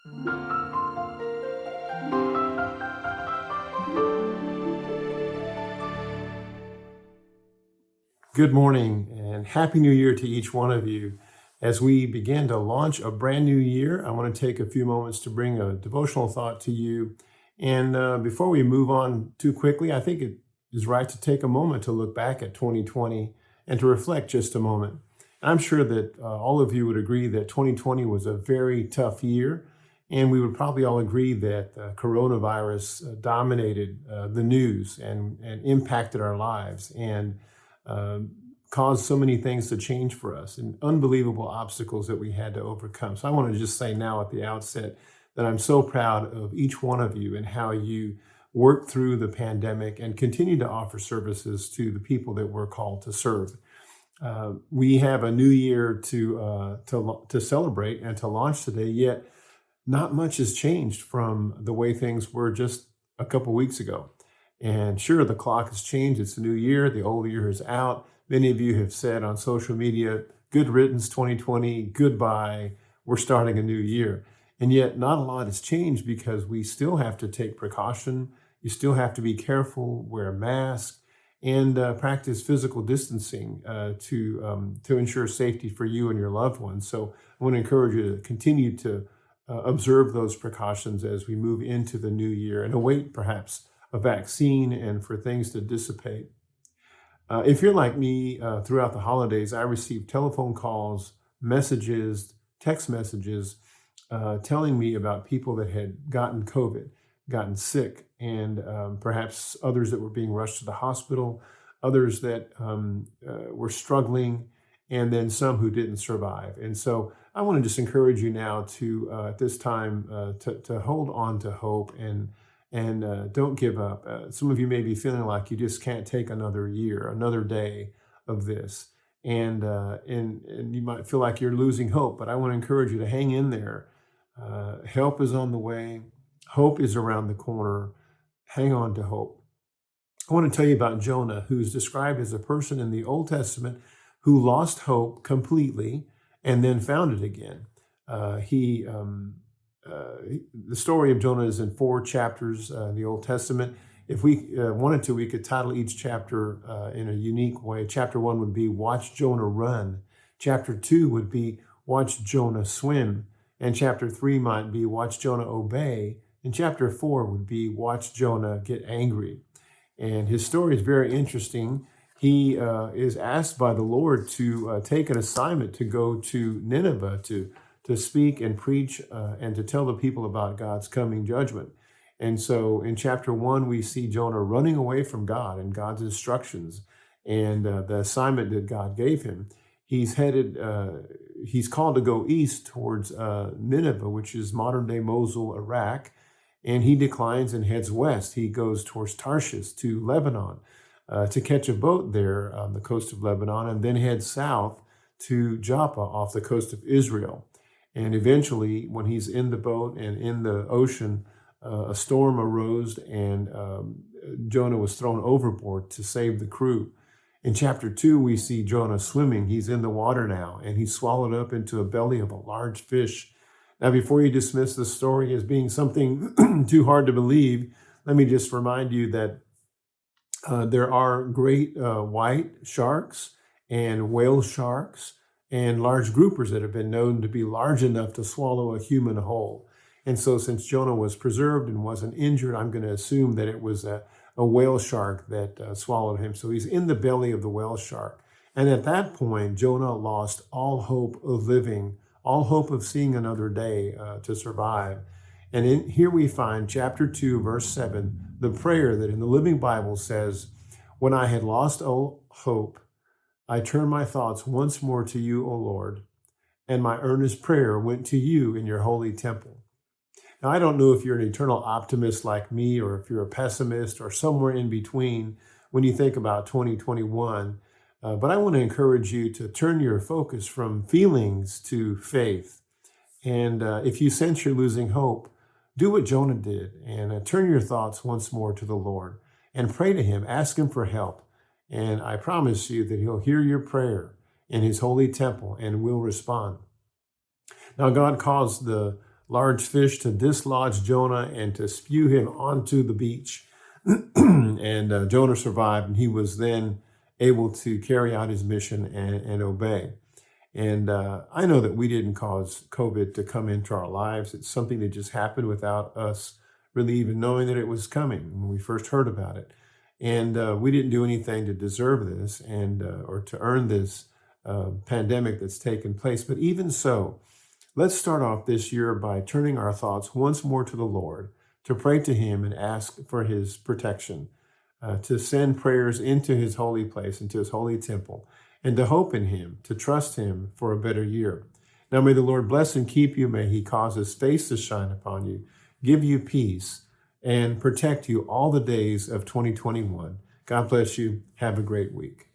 Good morning and Happy New Year to each one of you. As we begin to launch a brand new year, I want to take a few moments to bring a devotional thought to you. And before we move on too quickly, I think it is right to take a moment to look back at 2020 and to reflect just a moment. I'm sure that all of you would agree that 2020 was a very tough year, and we would probably all agree that coronavirus dominated the news and impacted our lives. And uh, caused so many things to change for us and unbelievable obstacles that we had to overcome. So I want to just say now at the outset that I'm so proud of each one of you and how you worked through the pandemic and continue to offer services to the people that we're called to serve. We have a new year to celebrate and to launch today, yet not much has changed from the way things were just a couple weeks ago. And sure, the clock has changed. It's a new year. The old year is out. Many of you have said on social media, good riddance 2020, goodbye. We're starting a new year. And yet not a lot has changed because we still have to take precaution. You still have to be careful, wear a mask, and practice physical distancing to ensure safety for you and your loved ones. So I want to encourage you to continue to observe those precautions as we move into the new year and await perhaps a vaccine and for things to dissipate. If you're like me, throughout the holidays, I received telephone calls, messages, text messages telling me about people that had gotten COVID, gotten sick, and perhaps others that were being rushed to the hospital, others that were struggling, and then some who didn't survive. And so I want to just encourage you now to, at this time, to hold on to hope and don't give up. Some of you may be feeling like you just can't take another year, another day of this, and you might feel like you're losing hope. But I want to encourage you to hang in there. Help is on the way. Hope is around the corner. Hang on to hope. I want to tell you about Jonah, who's described as a person in the Old Testament who lost hope completely and then found it again. The story of Jonah is in 4 chapters in the Old Testament. If we wanted to, we could title each chapter in a unique way. Chapter 1 would be Watch Jonah Run. Chapter 2 would be Watch Jonah Swim. And chapter 3 might be Watch Jonah Obey. And chapter 4 would be Watch Jonah Get Angry. And his story is very interesting. He is asked by the Lord to take an assignment to go to Nineveh to speak and preach and to tell the people about God's coming judgment. And so in chapter 1, we see Jonah running away from God and God's instructions and the assignment that God gave him. He's called to go east towards Nineveh, which is modern day Mosul, Iraq. And he declines and heads west. He goes towards Tarshish to Lebanon to catch a boat there on the coast of Lebanon, and then heads south to Joppa off the coast of Israel. And eventually, when he's in the boat and in the ocean, a storm arose and Jonah was thrown overboard to save the crew. In chapter 2, we see Jonah swimming. He's in the water now, and he's swallowed up into the belly of a large fish. Now, before you dismiss the story as being something too hard to believe, let me just remind you that there are great white sharks and whale sharks and large groupers that have been known to be large enough to swallow a human whole. And so since Jonah was preserved and wasn't injured, I'm going to assume that it was a whale shark that swallowed him. So he's in the belly of the whale shark. And at that point, Jonah lost all hope of living, all hope of seeing another day to survive. And here we find chapter 2, verse 7, the prayer that in the Living Bible says, "When I had lost all hope, I turned my thoughts once more to you, O Lord, and my earnest prayer went to you in your holy temple." Now, I don't know if you're an eternal optimist like me, or if you're a pessimist, or somewhere in between when you think about 2021. But I want to encourage you to turn your focus from feelings to faith. And if you sense you're losing hope, do what Jonah did and turn your thoughts once more to the Lord and pray to him. Ask him for help. And I promise you that he'll hear your prayer in his holy temple and will respond. Now, God caused the large fish to dislodge Jonah and to spew him onto the beach. And Jonah survived, and he was then able to carry out his mission and obey. And I know that we didn't cause COVID to come into our lives. It's something that just happened without us really even knowing that it was coming when we first heard about it. And we didn't do anything to deserve this and or to earn this pandemic that's taken place. But even so, let's start off this year by turning our thoughts once more to the Lord, to pray to Him and ask for His protection, to send prayers into His holy place, into His holy temple, and to hope in Him, to trust Him for a better year. Now may the Lord bless and keep you. May He cause His face to shine upon you, give you peace, and protect you all the days of 2021. God bless you. Have a great week.